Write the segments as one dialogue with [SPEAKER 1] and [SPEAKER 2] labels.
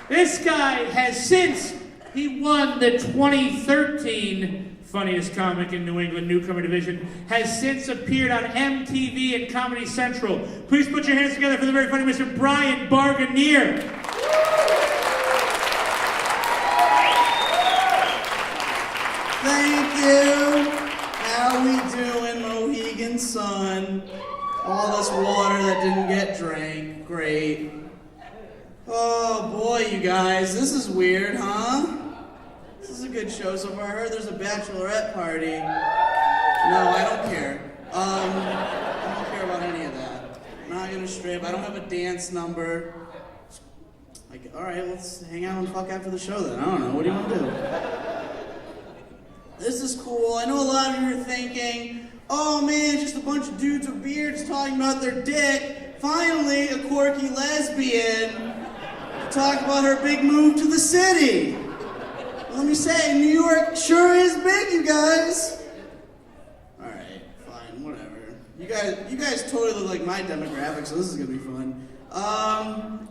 [SPEAKER 1] This guy has he won the 2013 Funniest Comic in New England Newcomer Division, has since appeared on MTV and Comedy Central. Please put your hands together for the very funny Mr. Brian Barganier.
[SPEAKER 2] Thank you. How we doing, Mohegan Sun? All this water that didn't get drank. Great. Oh boy, you guys, this is weird, huh? This is a good show so far. I heard there's a bachelorette party. No, I don't care. I don't care about any of that. I'm not gonna strip. I don't have a dance number. Like, all right, let's hang out and fuck after the show then. I don't know. What do you want to do? This is cool. I know a lot of you are thinking, oh man, just a bunch of dudes with beards talking about their dick. Finally, a quirky lesbian to talk about her big move to the city. Let me say, New York sure is big, you guys. All right, fine, whatever. You guys totally look like my demographic, so this is gonna be fun.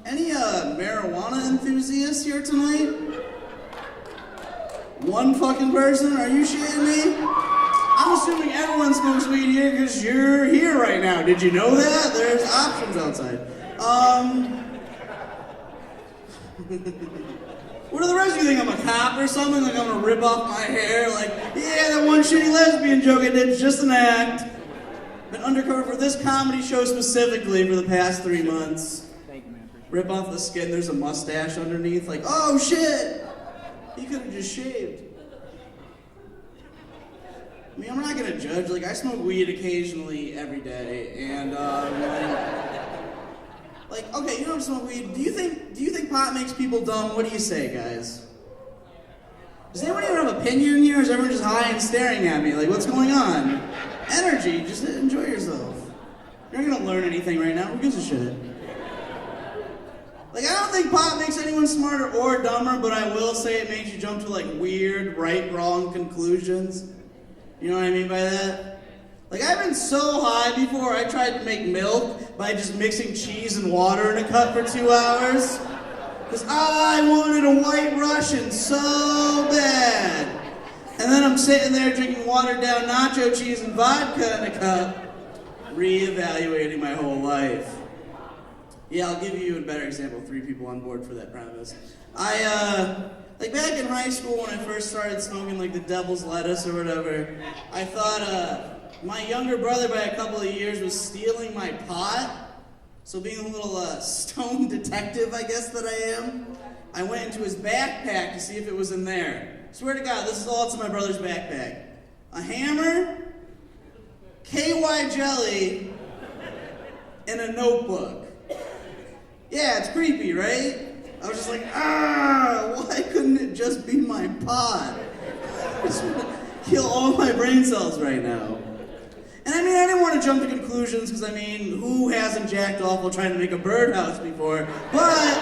[SPEAKER 2] Any marijuana enthusiasts here tonight? One fucking person? Are you shitting me? I'm assuming everyone smokes weed here because you're here right now. Did you know that? There's options outside. What do the rest of you think? I'm a cop or something? Like I'm gonna rip off my hair? Like, yeah, that one shitty lesbian joke I did is just an act. Been undercover for this comedy show specifically for the past 3 months.
[SPEAKER 3] Thank you, man.
[SPEAKER 2] Rip off the skin, there's a mustache underneath. Like, oh shit! He could have just shaved. I mean, I'm not gonna judge. Like, I smoke weed occasionally every day, and like, okay, you don't smoke weed. Do you think pot makes people dumb? What do you say, guys? Does anyone even have an opinion here, or is everyone just high and staring at me? Like, what's going on? Energy, just enjoy yourself. You're not gonna learn anything right now. Who gives a shit? Like, I don't think pot makes anyone smarter or dumber, but I will say it makes you jump to, like, weird, right-wrong conclusions. You know what I mean by that? Like, I've been so high before, I tried to make milk by just mixing cheese and water in a cup for 2 hours. Because I wanted a White Russian so bad. And then I'm sitting there drinking watered down nacho cheese and vodka in a cup, reevaluating my whole life. Yeah, I'll give you a better example. 3 people on board for that premise. Like back in high school when I first started smoking like the devil's lettuce or whatever, I thought my younger brother by a couple of years was stealing my pot. So being a little stone detective, I guess that I am, I went into his backpack to see if it was in there. Swear to God, this is all that's in my brother's backpack. A hammer, KY jelly, and a notebook. Yeah, it's creepy, right? I was just like, why couldn't it just be my pot? I just want to kill all my brain cells right now. And I mean, I didn't want to jump to conclusions, because I mean, who hasn't jacked off while trying to make a birdhouse before? But,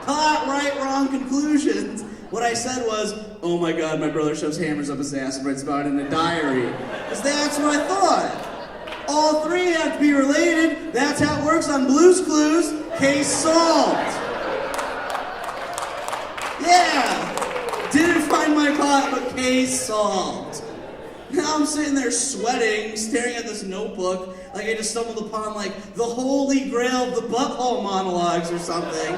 [SPEAKER 2] pot, right, wrong conclusions. What I said was, oh my God, my brother shoves hammers up his ass and writes about it in a diary. Because that's what I thought. All 3 have to be related. That's how it works on Blue's Clues. Case solved. Yeah. Didn't find my pot, but case solved. Now I'm sitting there sweating, staring at this notebook, like I just stumbled upon like the holy grail of the butthole monologues or something.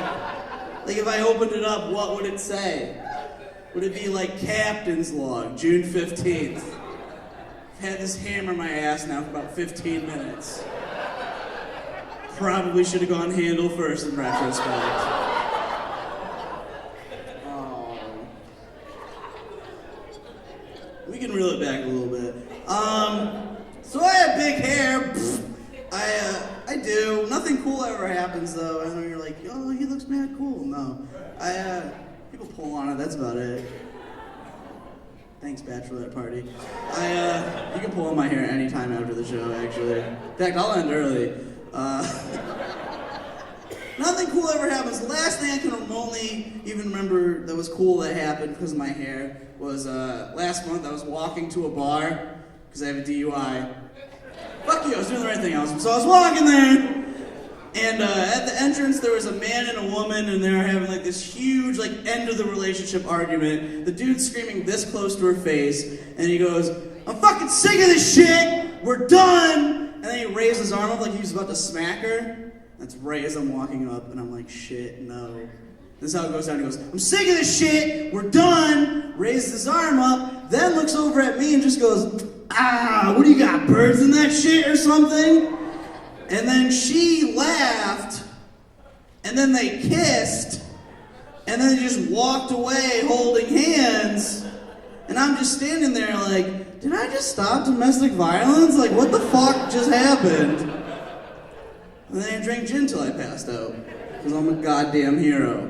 [SPEAKER 2] Like if I opened it up, what would it say? Would it be like Captain's Log, June 15th? I've had this hammer in my ass now for about 15 minutes. Probably should have gone handle first in retrospect. We can reel it back a little bit. So I have big hair. I do. Nothing cool ever happens though. I know you're like, oh, he looks mad cool. No. People pull on it, that's about it. Thanks, bachelorette party. You can pull on my hair anytime after the show, actually. In fact, I'll end early. Nothing cool ever happens. The last thing I can remotely even remember that was cool that happened because of my hair was last month I was walking to a bar because I have a DUI. Fuck you, I was doing the right thing. So I was walking there, And at the entrance, there was a man and a woman, and they were having like this huge, like, end of the relationship argument. The dude's screaming this close to her face, and he goes, "I'm fucking sick of this shit! We're done!" And then he raised his arm up like he was about to smack her. That's right as I'm walking up, and I'm like, shit, no. This is how it goes down. He goes, "I'm sick of this shit! We're done!" Raises his arm up, then looks over at me and just goes, "Ah, what do you got, birds in that shit or something?" And then she laughed, and then they kissed, and then they just walked away holding hands. And I'm just standing there like, did I just stop domestic violence? Like, what the fuck just happened? And then I drank gin till I passed out, because I'm a goddamn hero.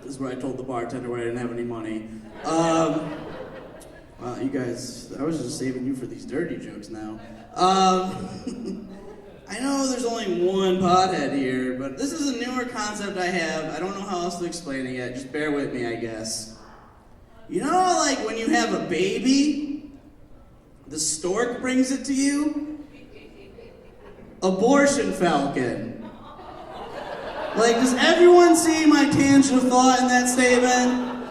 [SPEAKER 2] This is where I told the bartender where I didn't have any money. Wow, you guys, I was just saving you for these dirty jokes now. I know there's only one pothead here, but this is a newer concept I have. I don't know how else to explain it yet. Just bear with me, I guess. You know, like when you have a baby, the stork brings it to you? Abortion falcon. Like, does everyone see my tangent of thought in that statement?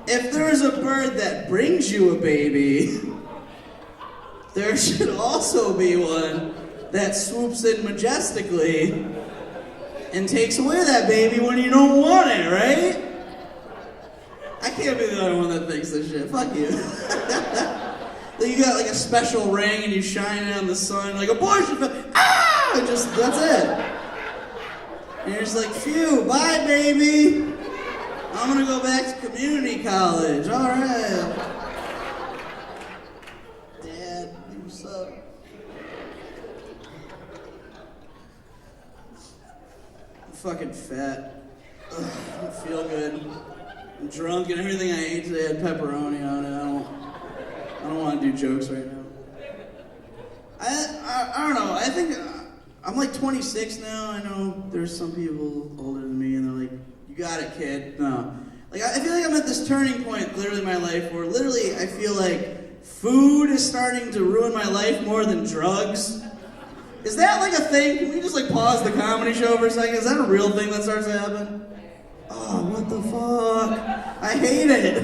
[SPEAKER 2] If there's a bird that brings you a baby, there should also be one that swoops in majestically and takes away that baby when you don't want it, right? I can't be the only one that thinks this shit. Fuck you. Then you got like a special ring and you shine it on the sun, like abortion, ah! And just, that's it. And you're just like, phew, bye baby. I'm gonna go back to community college, all right. Dad, you suck. I'm fucking fat. Ugh, I don't feel good. I'm drunk and everything I ate today had pepperoni on it. I don't want to do jokes right now. I don't know. I think I'm like 26 now. I know there's some people older than me and they're like, "You got it, kid." No. Like, I feel like I'm at this turning point literally in my life where literally I feel like food is starting to ruin my life more than drugs. Is that like a thing? Can we just like pause the comedy show for a second? Is that a real thing that starts to happen? Oh, what the fuck? I hate it.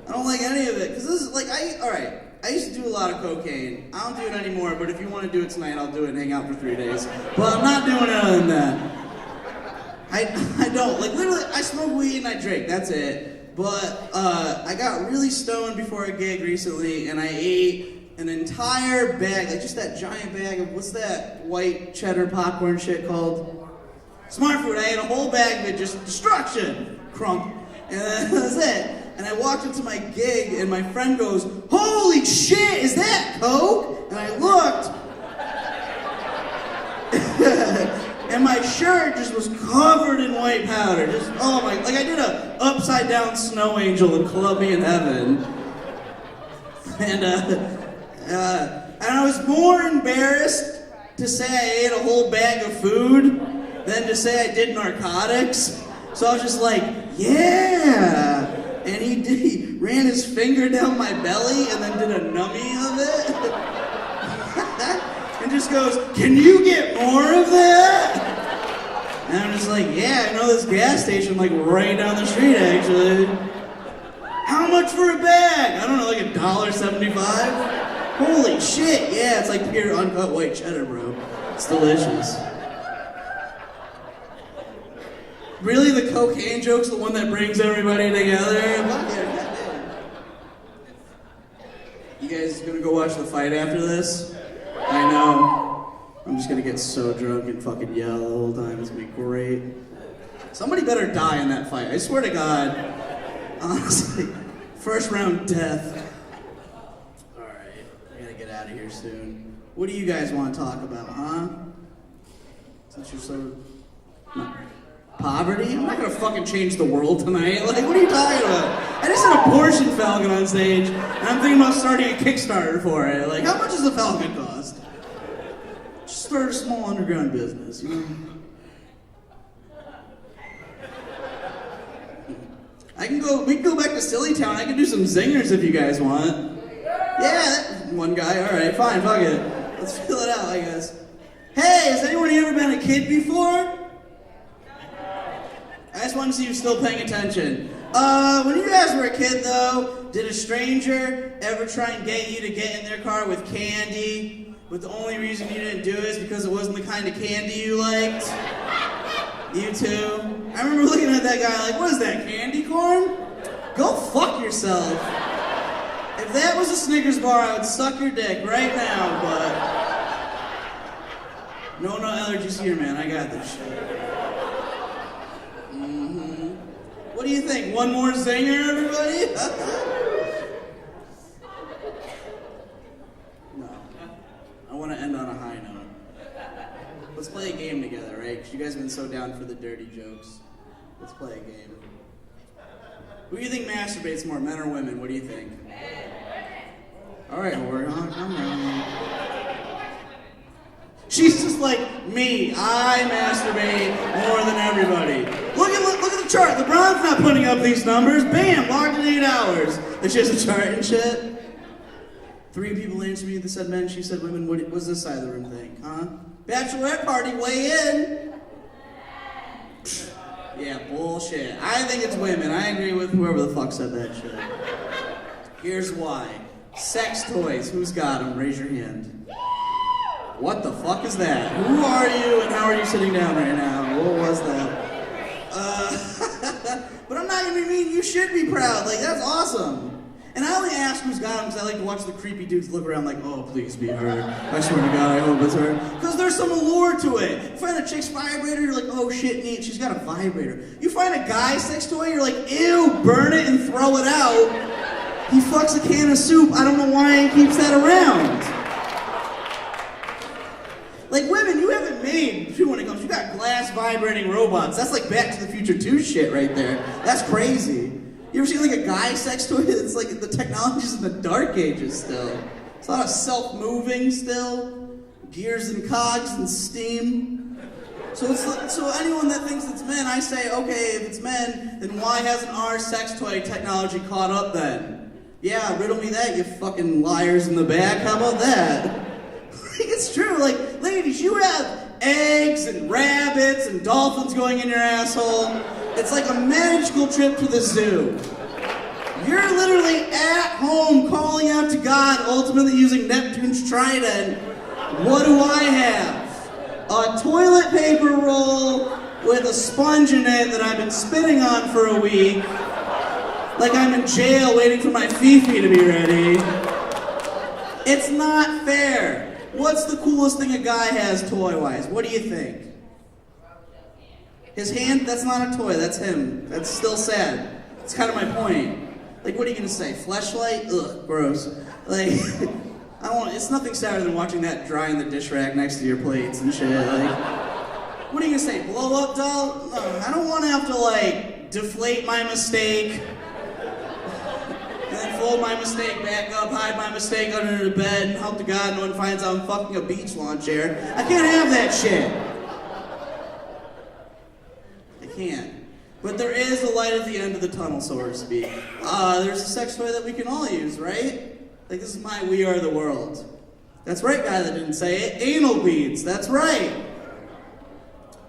[SPEAKER 2] I don't like any of it. Because this is like, alright, I used to do a lot of cocaine. I don't do it anymore, but if you want to do it tonight, I'll do it and hang out for 3 days. But I'm not doing it other than that. I don't. Like, literally, I smoke weed and I drink. That's it. But I got really stoned before a gig recently, and I ate an entire bag, like just that giant bag of, what's that white cheddar popcorn shit called? Smart Food. I ate a whole bag of it, just destruction. Crump. And that was it. And I walked into my gig, and my friend goes, "Holy shit, is that Coke?" And I looked, and my shirt just was covered in white powder. Just, oh my, like I did a upside down snow angel in Colombian heaven. And I was more embarrassed to say I ate a whole bag of food than to say I did narcotics. So I was just like, yeah. And he ran his finger down my belly and then did a numbie of it. And just goes, "Can you get more of that?" And I'm just like, yeah, I know this gas station like right down the street actually. How much for a bag? I don't know, like $1.75? Holy shit, yeah, it's like pure uncut white cheddar, bro. It's delicious. Really, the cocaine joke's the one that brings everybody together? You guys gonna go watch the fight after this? I know. I'm just gonna get so drunk and fucking yell the whole time. It's gonna be great. Somebody better die in that fight. I swear to God. Honestly. First round death. Alright. I gotta get out of here soon. What do you guys want to talk about, huh? Since you're so... No. Poverty? I'm not gonna fucking change the world tonight. Like, what are you talking about? I just had a abortion falcon on stage, and I'm thinking about starting a Kickstarter for it. Like, how much does the falcon cost? Just start a small underground business, you know? We can go back to Silly Town. I can do some zingers if you guys want. Yeah, one guy, alright, fine, fuck it. Let's fill it out, I guess. Hey! Hey, has anyone here ever been a kid before? I just want to see you still paying attention. When you guys were a kid, though, did a stranger ever try and get you to get in their car with candy, but the only reason you didn't do it is because it wasn't the kind of candy you liked? You too? I remember looking at that guy like, what is that, candy corn? Go fuck yourself. If that was a Snickers bar, I would suck your dick right now, but... No allergies here, man. I got this shit. What do you think? One more zinger, everybody? No. I want to end on a high note. Let's play a game together, right? Because you guys have been so down for the dirty jokes. Let's play a game. Who do you think masturbates more, men or women? What do you think? All right, whore. Come on. She's just like me. I masturbate more than everybody. Look at the chart. LeBron's not putting up these numbers. Bam, logged in 8 hours. It's just a chart and shit. 3 people answered me that said men. She said women. What was this side of the room think? Huh? Bachelorette party, weigh in. Yeah, bullshit. I think it's women. I agree with whoever the fuck said that shit. Here's why. Sex toys. Who's got them? Raise your hand. What the fuck is that? Who are you and how are you sitting down right now? What was that? But I'm not gonna be mean. You should be proud. Like, that's awesome. And I only ask who's got them because I like to watch the creepy dudes look around like, oh, please be her. I swear to God, I hope it's her. Because there's some allure to it. You find a chick's vibrator, you're like, oh shit, neat, she's got a vibrator. You find a guy's sex toy, you're like, ew, burn it and throw it out. He fucks a can of soup. I don't know why he keeps that around. Like, women, you haven't made two when it comes. You got glass vibrating robots. That's like Back to the Future 2 shit right there. That's crazy. You ever seen like a guy's sex toy? It's like the technology's in the dark ages still. It's a lot of self-moving still. Gears and cogs and steam. So anyone that thinks it's men, I say, okay, if it's men, then why hasn't our sex toy technology caught up then? Yeah, riddle me that, you fucking liars in the back. How about that? It's true, like, ladies, you have eggs and rabbits and dolphins going in your asshole. It's like a magical trip to the zoo. You're literally at home calling out to God, ultimately using Neptune's trident. What do I have? A toilet paper roll with a sponge in it that I've been spitting on for a week. Like I'm in jail waiting for my fifi to be ready. It's not fair. What's the coolest thing a guy has toy-wise? What do you think? His hand? That's not a toy, that's him. That's still sad. That's kind of my point. Like, what are you gonna say? Fleshlight? Ugh, gross. Like, it's nothing sadder than watching that dry in the dish rack next to your plates and shit. Like, what are you gonna say? Blow up doll? No, I don't wanna have to, like, deflate my mistake. And then fold my mistake back up, hide my mistake under the bed, and hope to God no one finds out I'm fucking a beach lawn chair. I can't have that shit. I can't. But there is a light at the end of the tunnel, so to speak. There's a sex toy that we can all use, right? Like, this is my We Are the World. That's right, guy that didn't say it. Anal beads, that's right.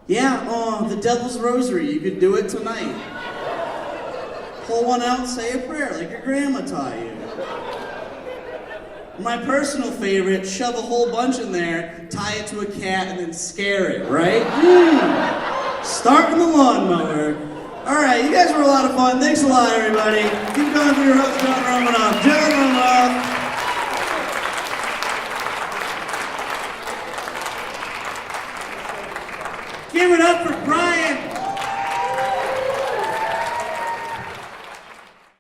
[SPEAKER 2] Yeah, the Devil's Rosary, you could do it tonight. Pull one out, say a prayer like your grandma taught you. My personal favorite, shove a whole bunch in there, tie it to a cat, and then scare it, right? Start with the lawnmower. All right, you guys were a lot of fun. Thanks a lot, everybody. Keep going for your host, John Romanoff. John Romanoff. Give it up for Brian